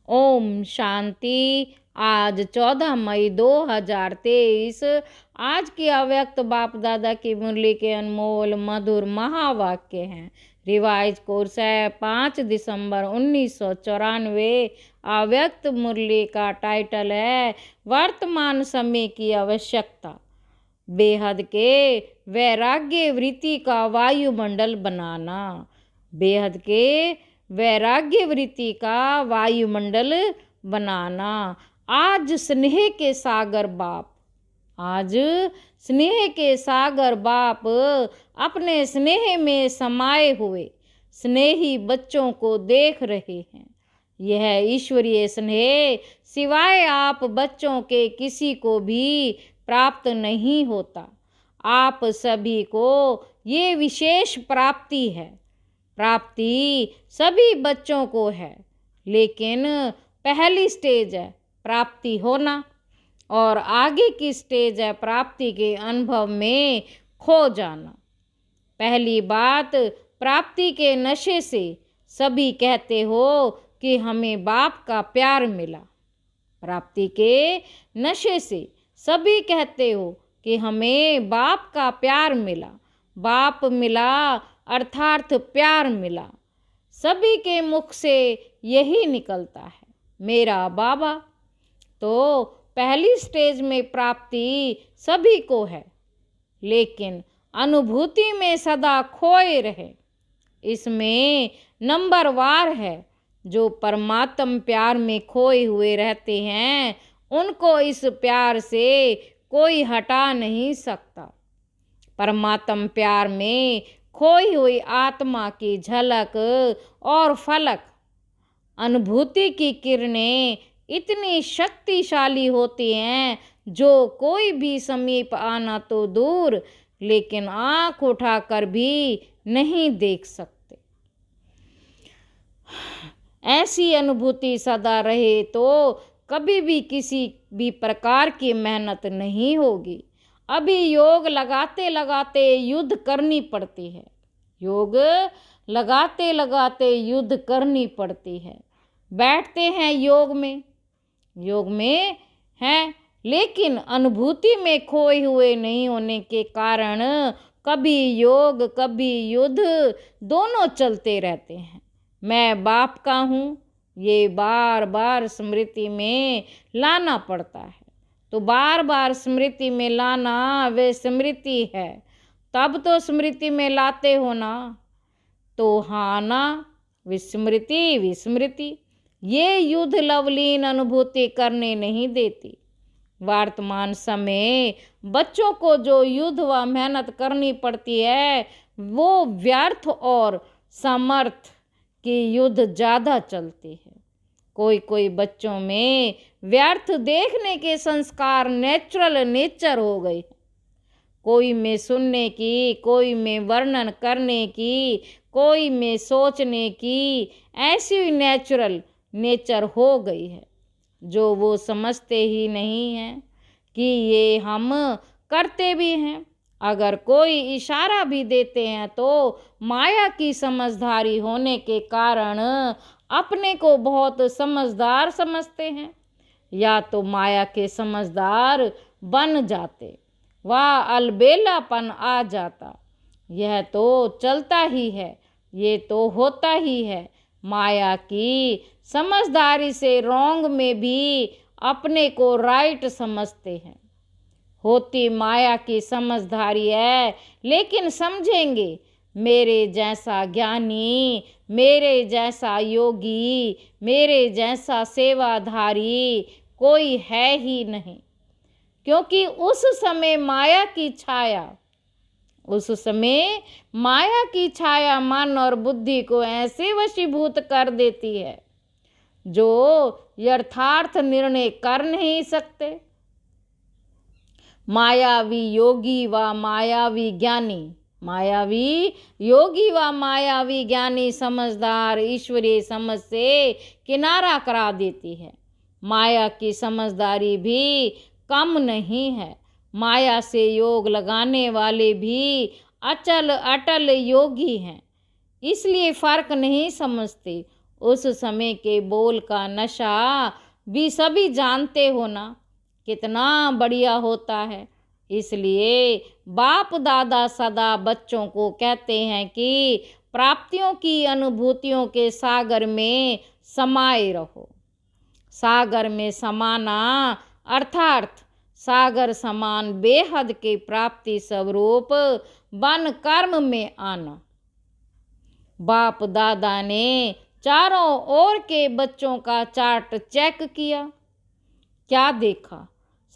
ओम शांति। आज 14 मई 2023। आज की अव्यक्त बाप दादा की मुरली के अनमोल मधुर महावाक्य हैं। रिवाइज कोर्स है 5 दिसंबर 1994। अव्यक्त मुरली का टाइटल है वर्तमान समय की आवश्यकता। बेहद के वैराग्य वृत्ति का वायुमंडल बनाना। बेहद के वैराग्य वृत्ति का वायुमंडल बनाना। आज स्नेह के सागर बाप, आज स्नेह के सागर बाप अपने स्नेह में समाये हुए स्नेही बच्चों को देख रहे हैं। यह ईश्वरीय स्नेह सिवाय आप बच्चों के किसी को भी प्राप्त नहीं होता। आप सभी को ये विशेष प्राप्ति है। प्राप्ति सभी बच्चों को है, लेकिन पहली स्टेज है प्राप्ति होना और आगे की स्टेज है प्राप्ति के अनुभव में खो जाना। पहली बात, प्राप्ति के नशे से सभी कहते हो कि हमें बाप का प्यार मिला। प्राप्ति के नशे से सभी कहते हो कि हमें बाप का प्यार मिला। बाप मिला अर्थात प्यार मिला। सभी के मुख से यही निकलता है, मेरा बाबा। तो पहली स्टेज में प्राप्ति सभी को है, लेकिन अनुभूति में सदा खोए रहे। इसमें नंबर वार है। जो परमात्म प्यार में खोए हुए रहते हैं, उनको इस प्यार से कोई हटा नहीं सकता। परमात्म प्यार में खोई हुई आत्मा की झलक और फलक, अनुभूति की किरणें इतनी शक्तिशाली होती हैं, जो कोई भी समीप आना तो दूर, लेकिन आंख उठाकर भी नहीं देख सकते। ऐसी अनुभूति सदा रहे तो कभी भी किसी भी प्रकार की मेहनत नहीं होगी। अभी योग लगाते लगाते युद्ध करनी पड़ती है। योग लगाते लगाते युद्ध करनी पड़ती है। बैठते हैं योग में हैं, लेकिन अनुभूति में खोए हुए नहीं होने के कारण कभी योग कभी युद्ध दोनों चलते रहते हैं। मैं बाप का हूँ, ये बार बार स्मृति में लाना पड़ता है। तो बार बार स्मृति में लाना वे स्मृति है, तब तो स्मृति में लाते हो ना। तो हाँ ना, विस्मृति विस्मृति ये युद्ध लवलीन अनुभूति करने नहीं देती। वर्तमान समय बच्चों को जो युद्ध व मेहनत करनी पड़ती है, वो व्यर्थ और समर्थ की युद्ध ज़्यादा चलती है। कोई कोई बच्चों में व्यर्थ देखने के संस्कार नेचुरल नेचर हो गई। कोई में सुनने की, कोई में वर्णन करने की, कोई में सोचने की, ऐसी नेचुरल नेचर हो गई है, जो वो समझते ही नहीं हैं कि ये हम करते भी हैं। अगर कोई इशारा भी देते हैं तो माया की समझदारी होने के कारण अपने को बहुत समझदार समझते हैं, या तो माया के समझदार बन जाते, वह अलबेलापन आ जाता। यह तो चलता ही है, ये तो होता ही है। माया की समझदारी से रॉन्ग में भी अपने को राइट समझते हैं। होती माया की समझदारी है, लेकिन समझेंगे मेरे जैसा ज्ञानी, मेरे जैसा योगी, मेरे जैसा सेवाधारी कोई है ही नहीं। क्योंकि उस समय माया की छाया मन और बुद्धि को ऐसे वशीभूत कर देती है, जो यथार्थ निर्णय कर नहीं सकते। मायावी योगी व मायावी ज्ञानी समझदार ईश्वरीय समझ से किनारा करा देती है। माया की समझदारी भी कम नहीं है। माया से योग लगाने वाले भी अचल अटल योगी हैं, इसलिए फर्क नहीं समझते। उस समय के बोल का नशा भी सभी जानते हो ना, कितना बढ़िया होता है। इसलिए बाप दादा सदा बच्चों को कहते हैं कि प्राप्तियों की अनुभूतियों के सागर में समाये रहो। सागर में समाना अर्थात सागर समान बेहद के प्राप्ति स्वरूप बन कर्म में आना। बाप दादा ने चारों ओर के बच्चों का चार्ट चेक किया। क्या देखा?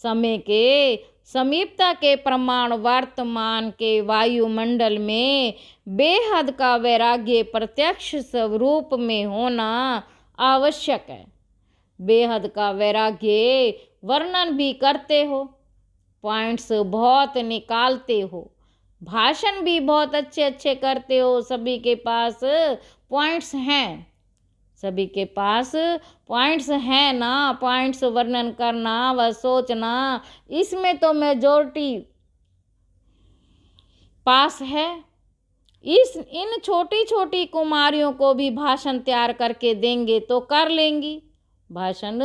समय के समीपता के प्रमाण वर्तमान के वायुमंडल में बेहद का वैराग्य प्रत्यक्ष स्वरूप में होना आवश्यक है। बेहद का वैराग्य वर्णन भी करते हो, पॉइंट्स बहुत निकालते हो, भाषण भी बहुत अच्छे अच्छे करते हो। सभी के पास पॉइंट्स हैं, सभी के पास पॉइंट्स हैं ना। पॉइंट्स वर्णन करना व सोचना, इसमें तो मेजॉरिटी पास है। इन छोटी छोटी कुमारियों को भी भाषण तैयार करके देंगे तो कर लेंगी, भाषण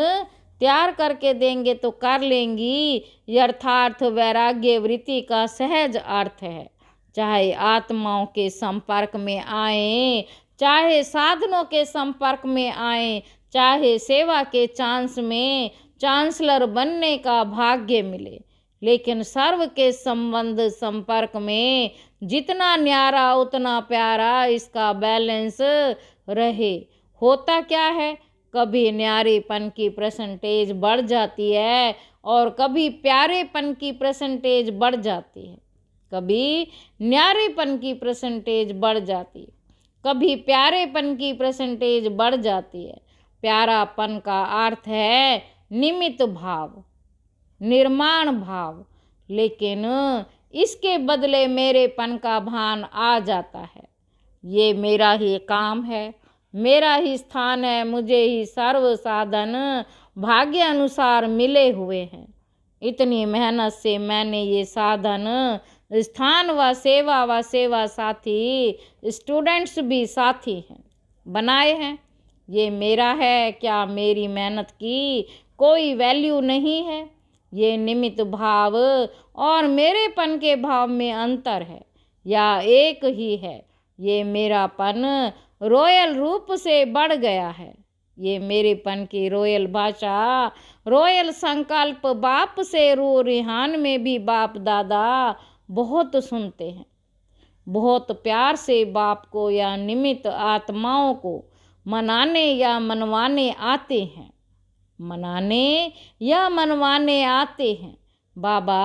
तैयार करके देंगे तो कर लेंगी। यथार्थ वैराग्य वृत्ति का सहज अर्थ है। चाहे आत्माओं के संपर्क में आए, चाहे साधनों के संपर्क में आए, चाहे सेवा के चांस में चांसलर बनने का भाग्य मिले, लेकिन सर्व के संबंध संपर्क में जितना न्यारा उतना प्यारा इसका बैलेंस रहे। होता क्या है, कभी न्यारेपन की परसेंटेज बढ़ जाती है और कभी प्यारेपन की परसेंटेज बढ़ जाती है। कभी न्यारेपन की परसेंटेज बढ़ जाती है, कभी प्यारेपन की परसेंटेज बढ़ जाती है। प्यारापन का अर्थ है निमित्त भाव, निर्माण भाव, लेकिन इसके बदले मेरेपन का भान आ जाता है। ये मेरा ही काम है, मेरा ही स्थान है, मुझे ही सर्व साधन भाग्य अनुसार मिले हुए हैं। इतनी मेहनत से मैंने ये साधन, स्थान व सेवा साथी, स्टूडेंट्स भी साथी हैं, बनाए हैं। ये मेरा है, क्या मेरी मेहनत की कोई वैल्यू नहीं है? ये निमित्त भाव और मेरेपन के भाव में अंतर है या एक ही है? ये मेरापन रॉयल रूप से बढ़ गया है। ये मेरेपन की रॉयल भाषा, रॉयल संकल्प बाप से रू रिहान में भी बाप दादा बहुत सुनते हैं। बहुत प्यार से बाप को या निमित्त आत्माओं को मनाने या मनवाने आते हैं, मनाने या मनवाने आते हैं। बाबा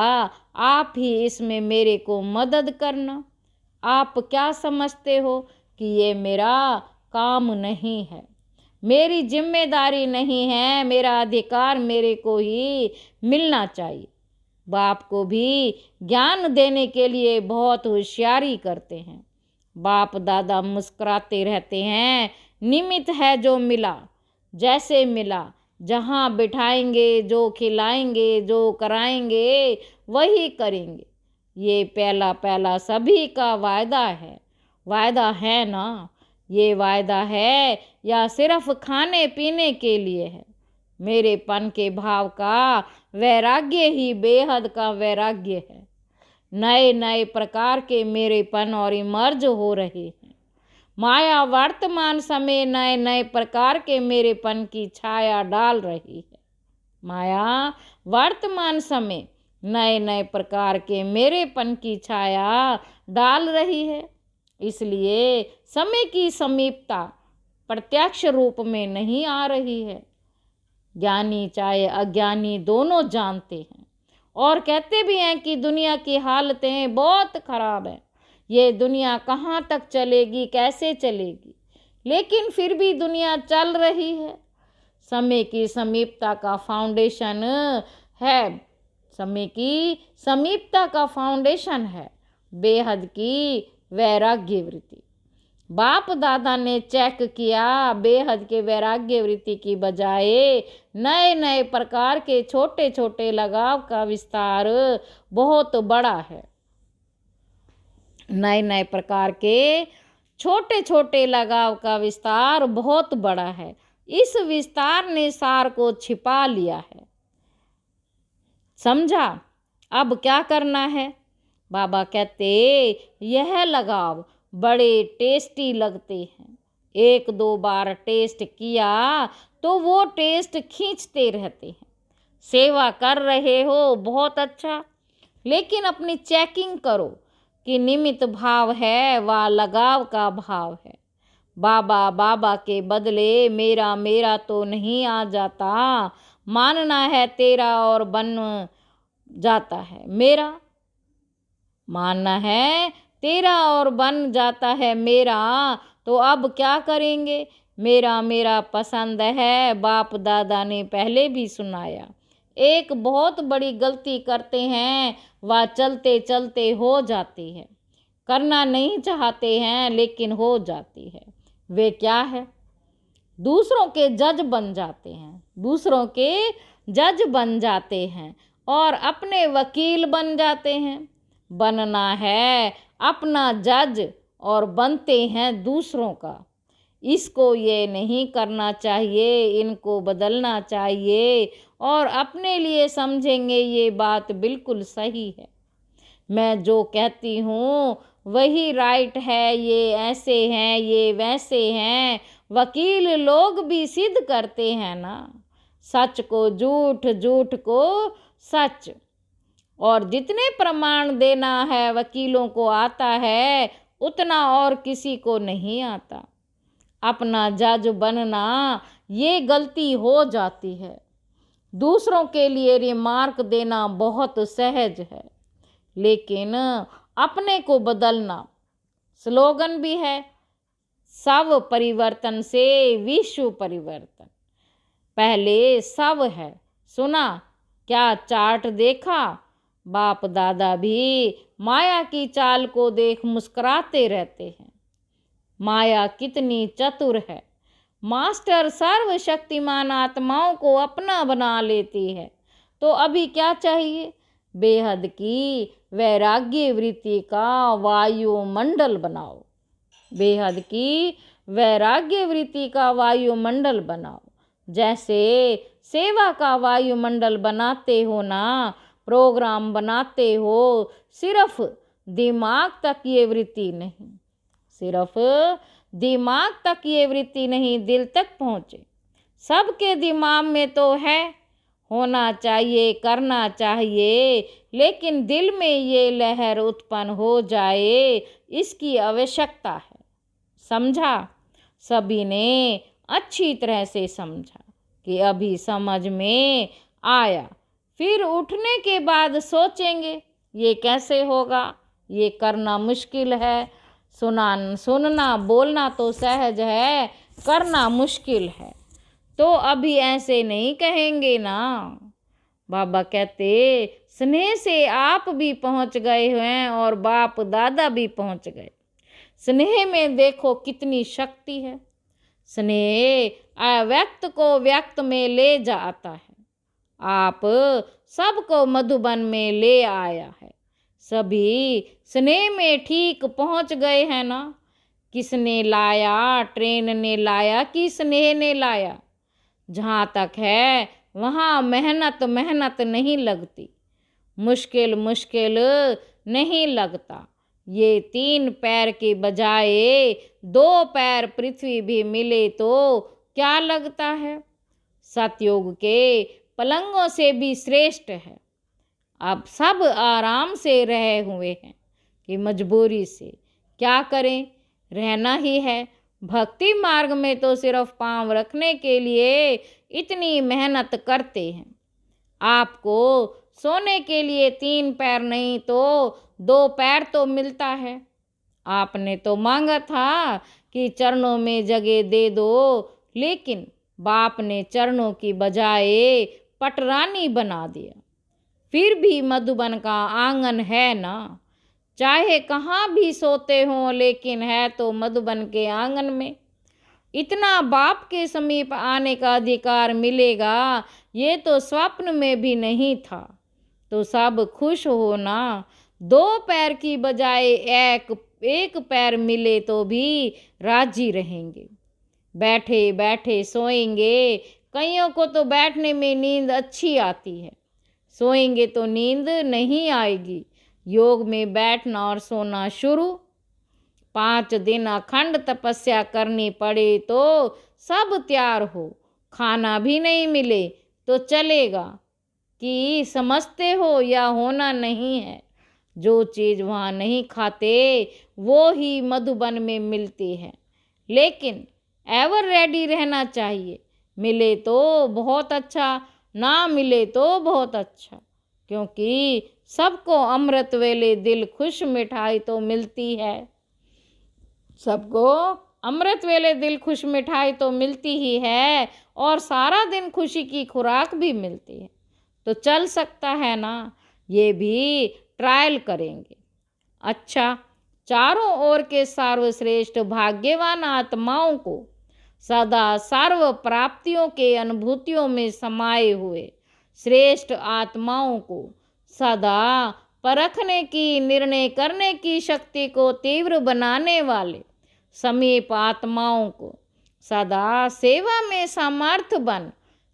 आप ही इसमें मेरे को मदद करना। आप क्या समझते हो कि ये मेरा काम नहीं है, मेरी जिम्मेदारी नहीं है, मेरा अधिकार मेरे को ही मिलना चाहिए। बाप को भी ज्ञान देने के लिए बहुत होशियारी करते हैं। बाप दादा मुस्कुराते रहते हैं, निमित्त है जो मिला, जैसे मिला, जहाँ बिठाएंगे, जो खिलाएंगे, जो कराएंगे वही करेंगे। ये पहला पहला सभी का वायदा है। वायदा है ना? ये वायदा है या सिर्फ खाने पीने के लिए है? मेरेपन के भाव का वैराग्य ही बेहद का वैराग्य है। नए नए प्रकार के मेरेपन और इमर्ज हो रहे हैं। माया वर्तमान समय नए नए प्रकार के मेरेपन की छाया डाल रही है। माया वर्तमान समय नए नए प्रकार के मेरेपन की छाया डाल रही है। इसलिए समय की समीपता प्रत्यक्ष रूप में नहीं आ रही है। ज्ञानी चाहे अज्ञानी दोनों जानते हैं और कहते भी हैं कि दुनिया की हालतें बहुत खराब हैं, ये दुनिया कहाँ तक चलेगी, कैसे चलेगी, लेकिन फिर भी दुनिया चल रही है। समय की समीपता का फाउंडेशन है, समय की समीपता का फाउंडेशन है बेहद की वैराग्य वृत्ति। बाप दादा ने चेक किया, बेहद के वैराग्य वृत्ति की बजाय नए नए प्रकार के छोटे छोटे लगाव का विस्तार बहुत बड़ा है। नए नए प्रकार के छोटे छोटे लगाव का विस्तार बहुत बड़ा है। इस विस्तार ने सार को छिपा लिया है। समझा? अब क्या करना है? बाबा कहते यह लगाव बड़े टेस्टी लगते हैं। एक दो बार टेस्ट किया तो वो टेस्ट खींचते रहते हैं। सेवा कर रहे हो, बहुत अच्छा, लेकिन अपनी चेकिंग करो कि निमित्त भाव है व लगाव का भाव है। बाबा बाबा के बदले मेरा मेरा तो नहीं आ जाता। मानना है तेरा और बन जाता है मेरा। मानना है तेरा और बन जाता है मेरा। तो अब क्या करेंगे? मेरा मेरा पसंद है। बाप दादा ने पहले भी सुनाया। एक बहुत बड़ी गलती करते हैं, वह चलते चलते हो जाती है। करना नहीं चाहते हैं लेकिन हो जाती है। वे क्या है? दूसरों के जज बन जाते हैं। दूसरों के जज बन जाते हैं और अपने वकील बन जाते हैं। बनना है अपना जज और बनते हैं दूसरों का। इसको ये नहीं करना चाहिए, इनको बदलना चाहिए और अपने लिए समझेंगे ये बात बिल्कुल सही है। मैं जो कहती हूँ वही राइट है, ये ऐसे हैं, ये वैसे हैं। वकील लोग भी सिद्ध करते हैं ना, सच को झूठ, झूठ को सच। और जितने प्रमाण देना है वकीलों को आता है, उतना और किसी को नहीं आता। अपना जज बनना ये गलती हो जाती है। दूसरों के लिए रिमार्क देना बहुत सहज है, लेकिन अपने को बदलना, स्लोगन भी है, सब परिवर्तन से विश्व परिवर्तन। पहले सब है, सुना क्या चार्ट देखा? बाप दादा भी माया की चाल को देख मुस्कुराते रहते हैं। माया कितनी चतुर है। मास्टर सर्वशक्तिमान आत्माओं को अपना बना लेती है। तो अभी क्या चाहिए? बेहद की वैराग्य वृत्ति का वायुमंडल बनाओ। बेहद की वैराग्य वृत्ति का वायुमंडल बनाओ। जैसे सेवा का वायुमंडल बनाते हो ना, प्रोग्राम बनाते हो, सिर्फ दिमाग तक ये वृत्ति नहीं, सिर्फ दिमाग तक ये वृत्ति नहीं, दिल तक पहुँचे। सबके दिमाग में तो है, होना चाहिए, करना चाहिए, लेकिन दिल में ये लहर उत्पन्न हो जाए, इसकी आवश्यकता है। समझा? सभी ने अच्छी तरह से समझा कि अभी समझ में आया। फिर उठने के बाद सोचेंगे ये कैसे होगा, ये करना मुश्किल है। सुनना बोलना तो सहज है, करना मुश्किल है। तो अभी ऐसे नहीं कहेंगे ना। बाबा कहते स्नेह से आप भी पहुंच गए हैं और बाप दादा भी पहुंच गए। स्नेह में देखो कितनी शक्ति है। स्नेह अव्यक्त को व्यक्त में ले जाता है। आप सबको मधुबन में ले आया है। सभी स्नेह में ठीक पहुंच गए हैं ना। किसने लाया? ट्रेन ने लाया कि स्नेह ने लाया? जहाँ तक है वहाँ मेहनत नहीं लगती, मुश्किल नहीं लगता। ये 3 पैर के बजाय 2 पैर पृथ्वी भी मिले तो क्या लगता है? सतयुग के पलंगों से भी श्रेष्ठ है। अब सब आराम से रहे हुए हैं कि मजबूरी से क्या करें, रहना ही है। भक्ति मार्ग में तो सिर्फ पांव रखने के लिए इतनी मेहनत करते हैं। आपको सोने के लिए 3 पैर नहीं तो 2 पैर तो मिलता है। आपने तो मांगा था कि चरणों में जगह दे दो, लेकिन बाप ने चरणों की बजाय पटरानी बना दिया। फिर भी मधुबन का आंगन है ना, चाहे कहाँ भी सोते हों, लेकिन है तो मधुबन के आंगन में। इतना बाप के समीप आने का अधिकार मिलेगा, ये तो स्वप्न में भी नहीं था। तो सब खुश हो ना। 2 पैर की बजाय एक पैर मिले तो भी राजी रहेंगे। बैठे बैठे सोएंगे, कईयों को तो बैठने में नींद अच्छी आती है, सोएंगे तो नींद नहीं आएगी। योग में बैठना और सोना शुरू। 5 दिन अखंड तपस्या करनी पड़े तो सब तैयार हो, खाना भी नहीं मिले तो चलेगा कि समझते हो या होना नहीं है। जो चीज़ वहाँ नहीं खाते वो ही मधुबन में मिलती है, लेकिन एवर रेडी रहना चाहिए। मिले तो बहुत अच्छा, ना मिले तो बहुत अच्छा, क्योंकि सबको अमृत वेले दिल खुश मिठाई तो मिलती है। सबको अमृत वेले दिल खुश मिठाई तो मिलती ही है, और सारा दिन खुशी की खुराक भी मिलती है। तो चल सकता है ना, ये भी ट्रायल करेंगे। अच्छा, चारों ओर के सर्वश्रेष्ठ भाग्यवान आत्माओं को सदा सर्व प्राप्तियों के अनुभूतियों में समाये हुए श्रेष्ठ आत्माओं को सदा परखने की, निर्णय करने की शक्ति को तीव्र बनाने वाले समीप आत्माओं को सदा सेवा में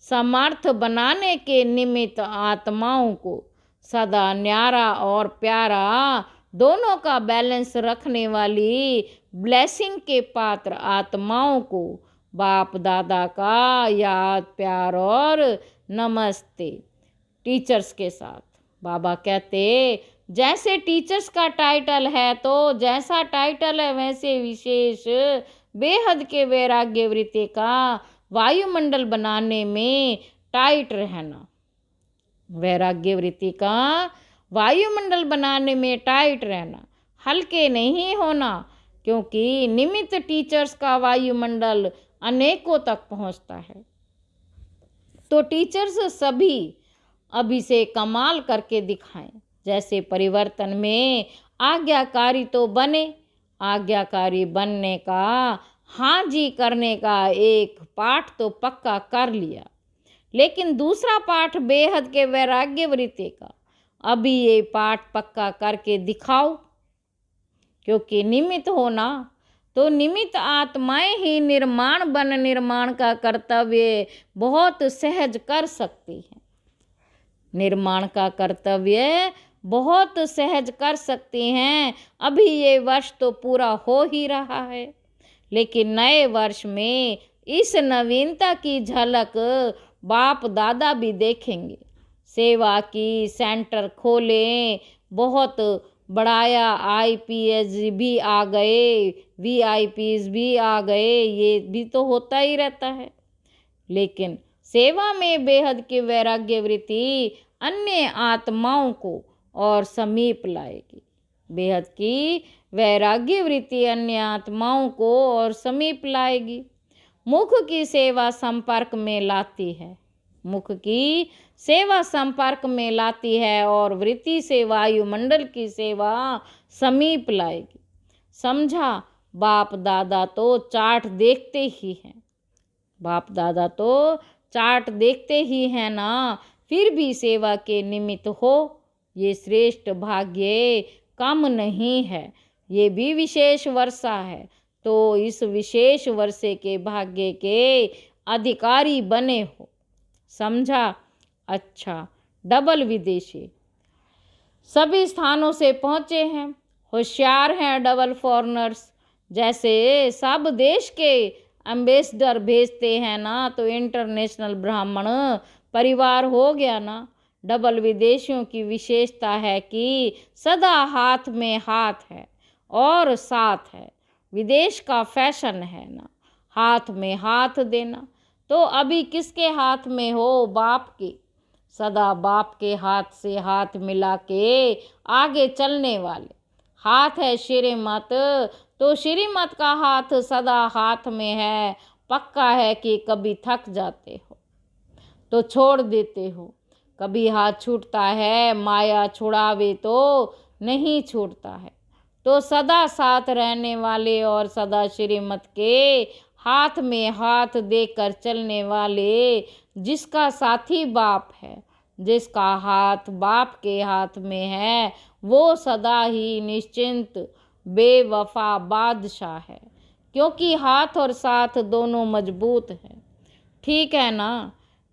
समर्थ बनाने के निमित्त आत्माओं को सदा न्यारा और प्यारा दोनों का बैलेंस रखने वाली ब्लेसिंग के पात्र आत्माओं को बाप दादा का याद, प्यार और नमस्ते। टीचर्स के साथ बाबा कहते, जैसे टीचर्स का टाइटल है तो जैसा टाइटल है वैसे विशेष बेहद के वैराग्य वृत्ति का वायुमंडल बनाने में टाइट रहना। वैराग्य वृत्ति का वायुमंडल बनाने में टाइट रहना, हल्के नहीं होना, क्योंकि निमित्त टीचर्स का वायुमंडल अनेकों तक पहुंचता है। तो टीचर्स सभी अभी से कमाल करके दिखाएं। जैसे परिवर्तन में आज्ञाकारी तो बने, आज्ञाकारी बनने का, हाँ जी करने का एक पाठ तो पक्का कर लिया, लेकिन दूसरा पाठ बेहद के वैराग्य वृत्ति का अभी ये पाठ पक्का करके दिखाओ। क्योंकि निमित्त होना तो निमित्त आत्माएं ही निर्माण का कर्तव्य बहुत सहज कर सकती हैं। निर्माण का कर्तव्य बहुत सहज कर सकती हैं। अभी ये वर्ष तो पूरा हो ही रहा है, लेकिन नए वर्ष में इस नवीनता की झलक बाप दादा भी देखेंगे। सेवा की सेंटर खोलें, बहुत बढ़ाया, आईपीएस भी आ गए, वीआईपीस भी आ गए, ये भी तो होता ही रहता है। लेकिन सेवा में बेहद की वैराग्य वृत्ति अन्य आत्माओं को और समीप लाएगी। बेहद की वैराग्य वृत्ति अन्य आत्माओं को और समीप लाएगी। मुख की सेवा संपर्क में लाती है, मुख की सेवा संपर्क में लाती है, और वृत्ति से वायुमंडल की सेवा समीप लाएगी। समझा? बाप दादा तो चार्ट देखते ही हैं, बाप दादा तो चार्ट देखते ही हैं ना, फिर भी सेवा के निमित्त हो, ये श्रेष्ठ भाग्य कम नहीं है, ये भी विशेष वर्षा है। तो इस विशेष वर्षे के भाग्य के अधिकारी बने हो। समझा? अच्छा, डबल विदेशी सभी स्थानों से पहुँचे हैं, होशियार हैं डबल फॉरेनर्स। जैसे सब देश के एम्बेसडर भेजते हैं ना, तो इंटरनेशनल ब्राह्मण परिवार हो गया ना। डबल विदेशियों की विशेषता है कि सदा हाथ में हाथ है और साथ है। विदेश का फैशन है ना हाथ में हाथ देना। तो अभी किसके हाथ में हो? बाप के। सदा बाप के हाथ से हाथ मिला के आगे चलने वाले। हाथ है श्रीमत, तो श्रीमत का हाथ सदा हाथ में है। पक्का है कि कभी थक जाते हो तो छोड़ देते हो, कभी हाथ छूटता है, माया छुड़ावे तो नहीं छूटता है। तो सदा साथ रहने वाले और सदा श्रीमत के हाथ में हाथ देकर चलने वाले, जिसका साथी बाप है, जिसका हाथ बाप के हाथ में है, वो सदा ही निश्चिंत बेवफा बादशाह है, क्योंकि हाथ और साथ दोनों मजबूत हैं। ठीक है ना?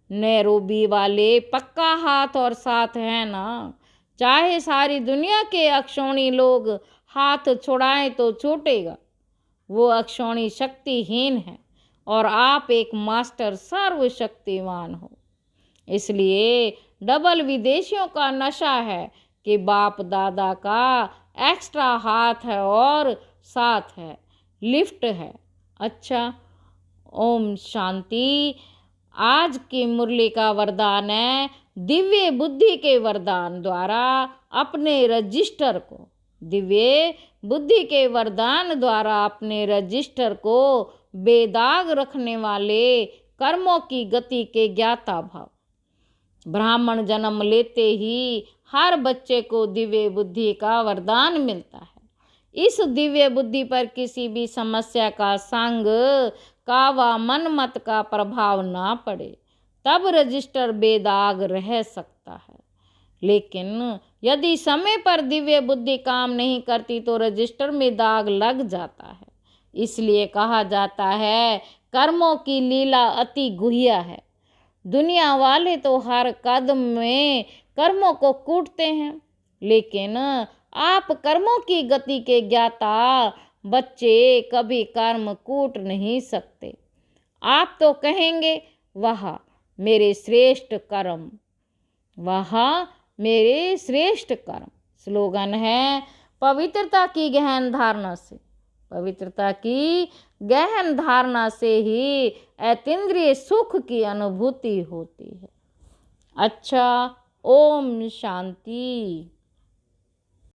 नैरोबी वाले, पक्का हाथ और साथ है ना? चाहे सारी दुनिया के अक्षौणी लोग हाथ छुड़ाएं तो छूटेगा। वो अक्षौणी शक्तिहीन है और आप एक मास्टर सर्वशक्तिवान हो। इसलिए डबल विदेशियों का नशा है कि बाप दादा का एक्स्ट्रा हाथ है और साथ है, लिफ्ट है। अच्छा, ओम शांति। आज की मुरली का वरदान है, दिव्य बुद्धि के वरदान द्वारा अपने रजिस्टर को, दिव्य बुद्धि के वरदान द्वारा अपने रजिस्टर को बेदाग रखने वाले कर्मों की गति के ज्ञाता भाव। ब्राह्मण जन्म लेते ही हर बच्चे को दिव्य बुद्धि का वरदान मिलता है। इस दिव्य बुद्धि पर किसी भी समस्या का संग का व मनमत का प्रभाव ना पड़े, तब रजिस्टर बेदाग रह सकता है। लेकिन यदि समय पर दिव्य बुद्धि काम नहीं करती तो रजिस्टर में दाग लग जाता है। इसलिए कहा जाता है, कर्मों की लीला अति गुह्य है। दुनिया वाले तो हर कदम में कर्मों को कूटते हैं, लेकिन आप कर्मों की गति के ज्ञाता बच्चे कभी कर्म कूट नहीं सकते। आप तो कहेंगे, वाह मेरे श्रेष्ठ कर्म, वाह मेरे श्रेष्ठ कर्म। स्लोगन है, पवित्रता की गहन धारणा से, पवित्रता की गहन धारणा से ही अतीन्द्रिय सुख की अनुभूति होती है। अच्छा, ओम शांति।